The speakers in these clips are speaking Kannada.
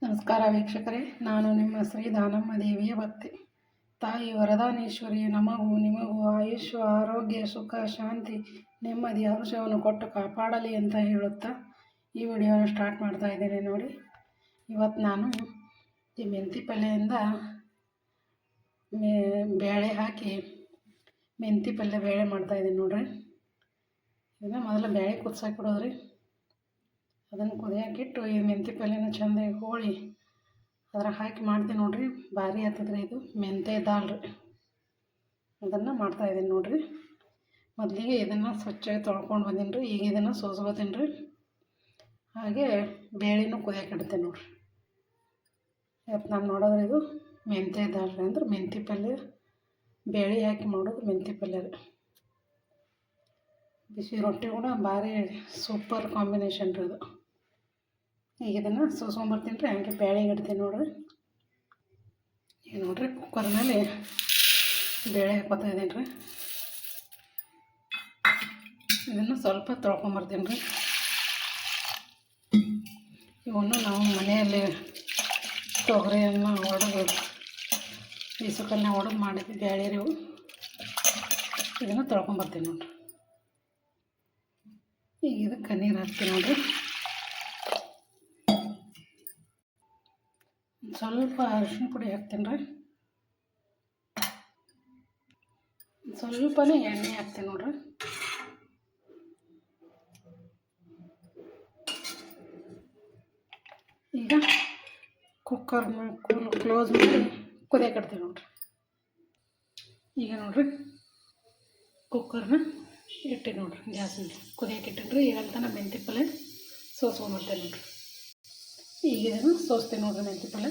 ನಮಸ್ಕಾರ ವೀಕ್ಷಕರೇ, ನಾನು ನಿಮ್ಮ ಶ್ರೀ ದಾನಮ್ಮ ದೇವಿಯ ಭಕ್ತಿ. ತಾಯಿ ವರದಾನೇಶ್ವರಿ ನಮಗೂ ನಿಮಗೂ ಆಯುಷ್ಯ, ಆರೋಗ್ಯ, ಸುಖ, ಶಾಂತಿ, ನೆಮ್ಮದಿ, ಹರ್ಷವನ್ನು ಕೊಟ್ಟು ಕಾಪಾಡಲಿ ಅಂತ ಹೇಳುತ್ತಾ ಈ ವಿಡಿಯೋನ ಸ್ಟಾರ್ಟ್ ಮಾಡ್ತಾ ಇದ್ದೇನೆ. ನೋಡಿ, ಇವತ್ತು ನಾನು ಈ ಮೆಂತಿ ಪಲ್ಯದಿಂದ ಬೇಳೆ ಹಾಕಿ ಮೆಂತಿ ಪಲ್ಯ ಬೇಳೆ ಮಾಡ್ತಾಯಿದ್ದೀನಿ ನೋಡ್ರಿ. ಇದನ್ನು ಮೊದಲು ಬೇಳೆ ಕುದಿಸಾಕಿ ಬಿಡೋದ್ರಿ. ಅದನ್ನು ಕುದಿಯಾಕಿಟ್ಟು ಈ ಮೆಂತಿ ಪಲ್ಯನ ಚೆಂದಾಗಿ ಹೋಳಿ ಅದ್ರಾಗ ಹಾಕಿ ಮಾಡ್ತೀನಿ ನೋಡ್ರಿ. ಭಾರಿ ಆಗ್ತದ್ರಿ ಇದು ಮೆಂತೆ ದಾಲ್ ರೀ. ಅದನ್ನು ಮಾಡ್ತಾಯಿದ್ದೀನಿ ನೋಡ್ರಿ. ಮೊದಲಿಗೆ ಇದನ್ನು ಸ್ವಚ್ಛವಾಗಿ ತೊಳ್ಕೊಂಡು ಬಂದೀನಿ ರೀ. ಈಗ ಇದನ್ನು ಸೋಸ್ಕೋತೀನಿ ರೀ. ಹಾಗೆ ಬೇಳೆನೂ ಕುದಿಯಾಕಿಡ್ತೀನಿ ನೋಡ್ರಿ. ಇವತ್ತು ನಾನು ನೋಡೋದ್ರೆ ಇದು ಮೆಂತೆ ದಾಲ್ ರೀ, ಅಂದ್ರೆ ಮೆಂತಿ ಪಲ್ಯ ಬೇಳೆ ಹಾಕಿ ಮಾಡೋದು ಮೆಂತಿ ಪಲ್ಯ ರೀ. ಬಿಸಿ ರೊಟ್ಟಿ ಕೂಡ ಭಾರಿ ಸೂಪರ್ ಕಾಂಬಿನೇಷನ್ ರೀ ಇದು. ಈಗ ಇದನ್ನು ಸೋಸ್ಕೊಂಬರ್ತೀನಿ ರೀ. ಹಾಗೆ ಬೇಳೆಗೆ ಇಡ್ತೀನಿ ನೋಡ್ರಿ. ಈಗ ನೋಡ್ರಿ, ಕುಕ್ಕರ್ನಲ್ಲಿ ಬೇಳೆ ಹಾಕೋತಾ ಇದ್ದೀನಿ ರೀ. ಇದನ್ನು ಸ್ವಲ್ಪ ತೊಳ್ಕೊಂಬರ್ತೀನಿ ರೀ. ಇವನ್ನು ನಾವು ಮನೆಯಲ್ಲಿ ತೊಗರಿಯನ್ನು ಒಡೆದು ಬೀಸಕಲ್ಲನ್ನ ಒಡೆದು ಮಾಡಿದ್ವಿ ಬೇಳೆ ರೀ. ಇದನ್ನು ತೊಳ್ಕೊಂಬರ್ತೀನಿ ನೋಡ್ರಿ. ಈಗ ಇದಕ್ಕೆ ನೀರು ಹಾಕ್ತೀನಿ ನೋಡ್ರಿ. ಸ್ವಲ್ಪ ಅರಿಶಿನ ಪುಡಿ ಹಾಕ್ತೀನಿ ರೀ. ಸ್ವಲ್ಪನೇ ಎಣ್ಣೆ ಹಾಕ್ತೀನಿ ನೋಡ್ರಿ. ಈಗ ಕುಕ್ಕರ್ನ ಕ್ಲೋಸ್ ಮಾಡಿ ಕುದಿಯಾಕಿಡ್ತೀನಿ ನೋಡ್ರಿ. ಈಗ ನೋಡ್ರಿ, ಕುಕ್ಕರ್ನ ಇಟ್ಟು ನೋಡ್ರಿ ಗ್ಯಾಸ್ ಮೇಲೆ ಕುದಿಯಾಕಿಟ್ಟಿನಿ ರೀ. ಈಗ ತನಕ ಮೆಂತಿ ಪಲ್ಯ ಸೋಸ್ಕೊಂಬರ್ತೇನೆ ನೋಡ್ರಿ. ಈಗ ಇದನ್ನು ಸೋಸ್ತೀನಿ ನೋಡ್ರಿ ಮೆಂತಿ ಪಲ್ಯ.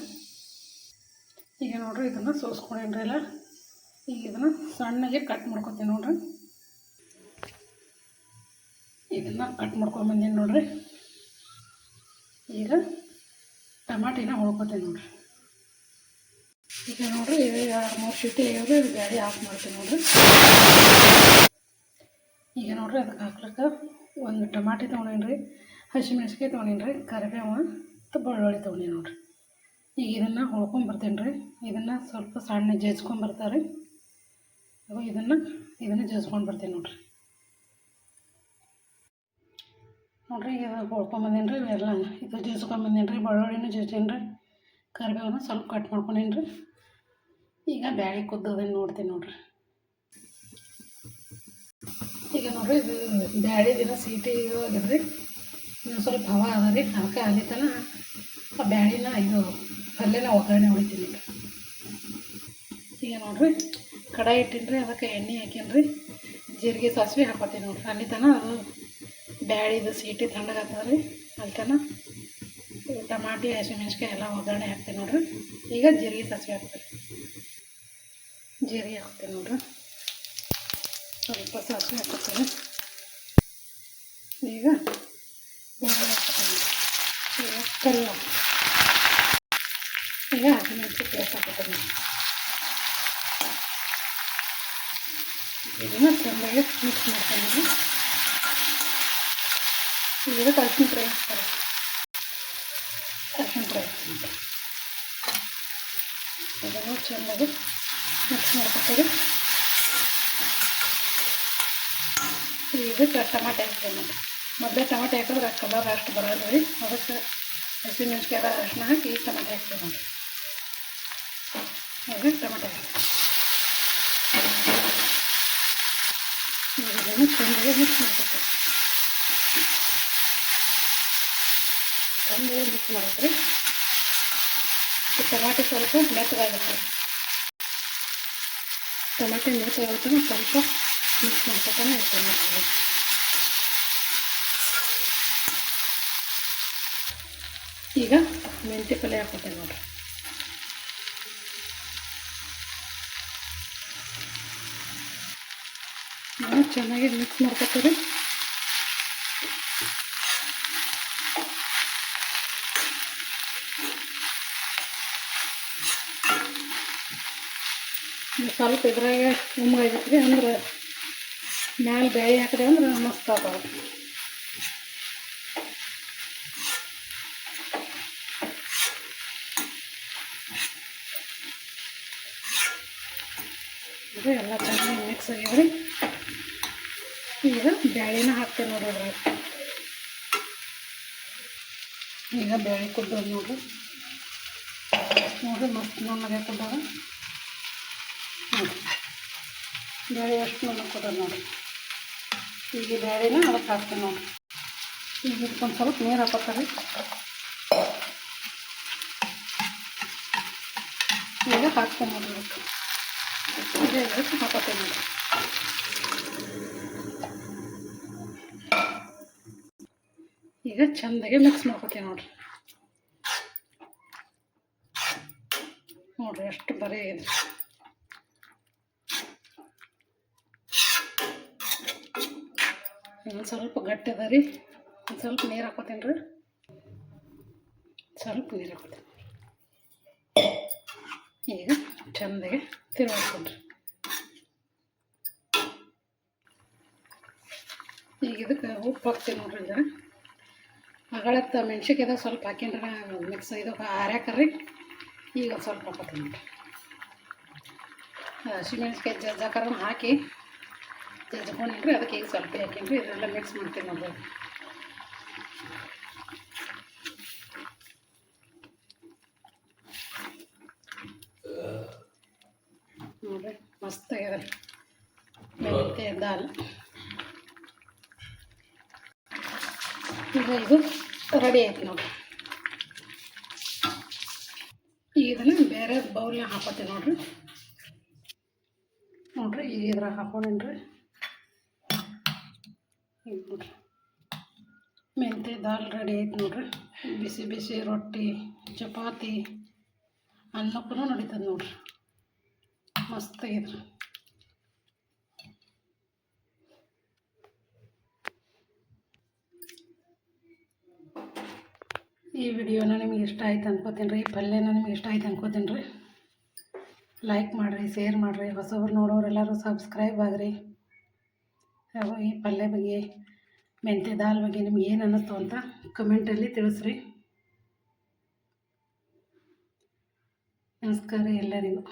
ಈಗ ನೋಡ್ರಿ, ಇದನ್ನು ಸೋಸ್ಕೊಂಡೇನ್ರಿ ಎಲ್ಲ. ಈಗ ಇದನ್ನು ಸಣ್ಣಗೆ ಕಟ್ ಮಾಡ್ಕೊತೀನಿ ನೋಡ್ರಿ. ಇದನ್ನು ಕಟ್ ಮಾಡ್ಕೊಂಬಂದೀನಿ ನೋಡ್ರಿ. ಈಗ ಟಮಾಟಿನ ಹೊಳ್ಕೊತೀನಿ ನೋಡ್ರಿ. ಈಗ ನೋಡ್ರಿ, 2-3 ಸೀಟಿ ಇದು ಬೇಳೆ ಆಫ್ ಮಾಡ್ತೀನಿ ನೋಡ್ರಿ. ಈಗ ನೋಡ್ರಿ, ಅದಕ್ಕೆ ಹಾಕ್ಲಿಕ್ಕೆ ಒಂದು ಟಮಾಟಿ ತೊಗೊಂಡೇನಿ ರೀ, ಹಸಿಮೆಣ್ಸಿಕಾಯಿ ತೊಗೊಂಡೇನಿ ರೀ, ಕರಿಬೇವು ಮತ್ತು ಬೆಳ್ಳುಳ್ಳಿ ತೊಗೊಂಡೇನಿ ನೋಡ್ರಿ. ಈಗ ಇದನ್ನು ಹೊಳ್ಕೊಂಬರ್ತೀನಿ ರೀ. ಇದನ್ನು ಸ್ವಲ್ಪ ಸಣ್ಣ ಜಜ್ಕೊಂಬರ್ತಾರೆ. ಇದನ್ನು ಜಜ್ಕೊಂಡು ಬರ್ತೀನಿ ನೋಡ್ರಿ. ನೋಡ್ರಿ, ಈಗ ಹೊಳ್ಕೊಂಬಂದೀನಿ ರೀ. ಎಲ್ಲ ಇದು ಜಜ್ಕೊಂಬಂದೀನಿ ರೀ. ಬೆಳ್ಳುಳ್ಳಿನೂ ಜಜ್ಜೀನಿ ರೀ, ಕರಿಬೇವನ್ನ ಸ್ವಲ್ಪ ಕಟ್ ಮಾಡ್ಕೊಂಡೀನಿ ರೀ. ಈಗ ಬೇಳೆ ಕುದ್ದೋದನ್ನು ನೋಡ್ತೀನಿ ನೋಡ್ರಿ. ಈಗ ನೋಡ್ರಿ, ಇದು ಬೇಳೆ ದಿನ ಸೀಟಿ ಆಗಿದ್ರಿ. ಇನ್ನೂ ಸ್ವಲ್ಪ ಹವಾ ಅದ ರೀ. ಅದಕ್ಕೆ ಅಲ್ಲಿ ತನಕ ಆ ಬೇಳೆನ ಇದು ಪಲ್ಯನ ಒಗ್ಗರಣೆ ಹೊಡಿತೀನಿ ರೀ. ಈಗ ನೋಡ್ರಿ, ಕಡಾಯಿ ಇಟ್ಟೀನಿ ರೀ. ಅದಕ್ಕೆ ಎಣ್ಣೆ ಹಾಕೀನಿ ರೀ. ಜೀರಿಗೆ ಸಾಸಿವೆ ಹಾಕೋತೀನಿ ನೋಡ್ರಿ. ಅಲ್ಲಿ ತನಕ ಅದು ಬೇಳೆದು ಸೀಟಿ ತಣ್ಣಗಾಗ್ತದೆ ರೀ. ಅಲ್ಲಿ ತನಕ ಟಮಾಟಿ, ಹಸಿಮೆಣ್ಸಿಕಾಯಿ ಎಲ್ಲ ಒಗ್ಗರಣೆ ಹಾಕ್ತೀನಿ ನೋಡ್ರಿ. ಈಗ ಜೀರಿಗೆ ಸಾಸಿವೆ ಹಾಕ್ತೀನಿ. ಜೀರಿಗೆ ಹಾಕ್ತೀನಿ ನೋಡ್ರಿ. ಸ್ವಲ್ಪ ಸಾಸಿವೆ ಹಾಕ್ತೀನಿ. ಈಗ ಬೇಳೆ ಹಾಕ್ತೀನಿ. ಈಗ ಕರಿಬೇವು, ಈಗ ಹಸಿಮೆಣ್ಸಿಕಾಯಿ ಪೇಸ್ಟ್ ಹಾಕ್ತೀನಿ. ಇದನ್ನು ಚೆನ್ನಾಗಿ ಮಿಕ್ಸ್ ಮಾಡ್ತೀನಿ. ಈಗ ಅರಿಶಿನ ಪುಡಿ ಹಾಕ್ತಾರೆ. ಅರಿಶಿನ ಪುಡಿ ಹಾಕ್ತೀನಿ. ಇದನ್ನು ಚೆನ್ನಾಗಿ ಮಿಕ್ಸ್ ಮಾಡ್ಕೊತೀವಿ. ಇದಕ್ಕೆ ಟಮಾಟೆ ಹಾಕ್ತೀನಿ ನೋಡಿರಿ. ಮೊದಲೇ ಟಮಾಟೆ ಹಾಕಿದ್ರೆ ಕಲರ್ ಅಷ್ಟು ಬರೋಲ್ಲ ರೀ. ಅದಕ್ಕೆ ಹಸಿಮೆಣ್ಸಿಕಾಯಿ ಅರಿಶಿನ ಹಾಕಿ ಈ ಟಮಾಟೆ ಹಾಕ್ತೀವಿ ನೋಡಿರಿ. ಈಗ ಟಮಾಟೆ ಹಾಕಿ ಇದನ್ನು ಚೆನ್ನಾಗಿ ಮಿಕ್ಸ್ ಮಾಡ್ಕೊತೀವಿ. ಚೆನ್ನಾಗಿ ಮಿಕ್ಸ್ ಮಾಡತ್ರಿ. ಟಮಾಟೆ ಸ್ವಲ್ಪ ಮೆತ್ತಗಾಗುತ್ತೆ. ಟಮಾಟೆ ಮೆತ್ತಗಾಗುತ್ತೆ, ಸ್ವಲ್ಪ ಮಿಕ್ಸ್ ಮಾಡ್ಕೊತಾನೆ ಇರ್ತೀನಿ ನೋಡ್ರಿ. ಈಗ ಮೆಂತಿ ಪಲ್ಯ ಹಾಕ್ಕೊತೇನೆ ನೋಡ್ರಿ. ನಾವು ಚೆನ್ನಾಗಿ ಮಿಕ್ಸ್ ಮಾಡ್ಕೊತೀವಿ. ಸ್ವಲ್ಪ ಇದ್ರಾಗೆ ಉಮ್ಮಾಗೈತ್ರಿ. ಅಂದ್ರೆ ಮ್ಯಾಲೆ ಬೇಳೆ ಹಾಕಿದೆ ಅಂದ್ರೆ ಮಸ್ತ್ ಆಗ್ತಾವೆ. ನೋಡಿರಿ ಎಲ್ಲ ಚೆನ್ನಾಗಿ ಮಿಕ್ಸ್ ಆಗ್ಯಾವ್ರಿ. ಈಗ ಬ್ಯಾಳಿನ ಹಾಕ್ತೇವೆ ನೋಡಿರಿ ಅದ್ರಾಗ. ಈಗ ಬ್ಯಾಳಿ ಕುದ್ದು ನೋಡಿರಿ ಮಸ್ತ್ ನುಣ್ಣಗೆ ಕುದ್ದಾಗ ನೋಡಿ ಬ್ಯಾಳಿ ಎಷ್ಟು ನುಣ್ಣಗೆ ಕುದ್ದದ ನೋಡಿ. ಈಗ ಬ್ಯಾಳಿನ ಅದಕ್ಕೆ ಹಾಕ್ತೇವೆ ನೋಡಿರಿ. ಈಗ ಇದಕ್ಕೊಂದು ಸ್ವಲ್ಪ ನೀರು ಹಾಕೋತಾರೆ. ಈಗ ಹಾಕ್ತೇನೆ ನೋಡಿರಿ ಅದಕ್ಕೆ ಹಾಕೋತೇವೆ ನೋಡಿ. ಈಗ ಚೆಂದಾಗೆ ಮಿಕ್ಸ್ ಮಾಡ್ಕೊತೀವಿ ನೋಡಿರಿ. ನೋಡಿರಿ ಎಷ್ಟು ಬರೀ ಇದೆ. ಇನ್ನೊಂದು ಸ್ವಲ್ಪ ಗಟ್ಟಿ ಅದ ರೀ. ಒಂದು ಸ್ವಲ್ಪ ನೀರು ಹಾಕೋತೀನಿ ರೀ. ಸ್ವಲ್ಪ ನೀರು ಹಾಕೋತೀನಿ. ಈಗ ಚೆಂದಾಗೆ ತಿರುಗಿಸ್ಕೊಂಡ್ರಿ. ಈಗ ಇದಕ್ಕೆ ಉಪ್ಪು ಹಾಕ್ತೀನಿ ನೋಡ್ರಿ. ಈಗ ಅಗಳತ್ತ ಮೆಣ್ಸಿನ್ಕಾಯ್ದಾಗ ಸ್ವಲ್ಪ ಹಾಕಿನ್ರಿ ಮಿಕ್ಸ್ ಇದಕ್ಕೆ ಹಾರ್ಯಾಕರ್ರಿ. ಈಗ ಸ್ವಲ್ಪ ಹಾಕೋತೀನಿ ನೋಡಿರಿ. ಹಸಿಮೆಣ್ಸಿನ್ಕಾಯಿ ಜಜ್ಜಾಕರ ಹಾಕಿ ಜಜ್ಕೊಂಡಿನ್ರಿ. ಅದಕ್ಕೆ ಈಗ ಸ್ವಲ್ಪ ಹಾಕಿನ್ರಿ. ಇದೆಲ್ಲ ಮಿಕ್ಸ್ ಮಾಡ್ತೀನಿ ನೋಡ್ರಿ. ನೋಡಿರಿ ಮಸ್ತ್ ಆಗ್ಯದ ಮೆಂತ್ಯ ದಾಲ್. ಈಗ ಇದು ರೆಡಿ ಆಯ್ತು ನೋಡಿರಿ. ಈಗ ಇದನ್ನು ಬೇರೆ ಬೌಲ್ನಾಗ ಹಾಕೋತೀವಿ ನೋಡಿರಿ. ನೋಡಿರಿ ಈಗ ಇದ್ರಾಗ ಹಾಕೊಂಡ್ರಿ. ಈಗ ನೋಡಿರಿ ಮೆಂತ್ಯ ದಾಲ್ ರೆಡಿ ಆಯ್ತು ನೋಡಿರಿ. ಬಿಸಿ ಬಿಸಿ ರೊಟ್ಟಿ, ಚಪಾತಿ, ಅನ್ನಕ್ಕೂ ನಡೀತದೆ ನೋಡಿರಿ. ಮಸ್ತಾಗಿದ್ರಿ. ಈ ವಿಡಿಯೋನ ನಿಮಗೆ ಇಷ್ಟ ಆಯ್ತು ಅನ್ಕೋತೀನಿ ರೀ. ಈ ಪಲ್ಯನ ನಿಮಗೆ ಇಷ್ಟ ಆಯ್ತು ಅನ್ಕೋತೀನಿ ರೀ. ಲೈಕ್ ಮಾಡಿರಿ, ಶೇರ್ ಮಾಡಿರಿ. ಹೊಸಬ್ರು ನೋಡೋರೆಲ್ಲರೂ ಸಬ್ಸ್ಕ್ರೈಬ್ ಆಗಿರಿ. ಈ ಪಲ್ಯ ಬಗ್ಗೆ, ಮೆಂತ್ಯ ದಾಲ್ ಬಗ್ಗೆ ನಿಮ್ಗೆ ಏನು ಅನ್ನಿಸ್ತು ಅಂತ ಕಮೆಂಟಲ್ಲಿ ತಿಳಿಸ್ರಿ. ನಮಸ್ಕಾರ ಎಲ್ಲರಿಗೂ.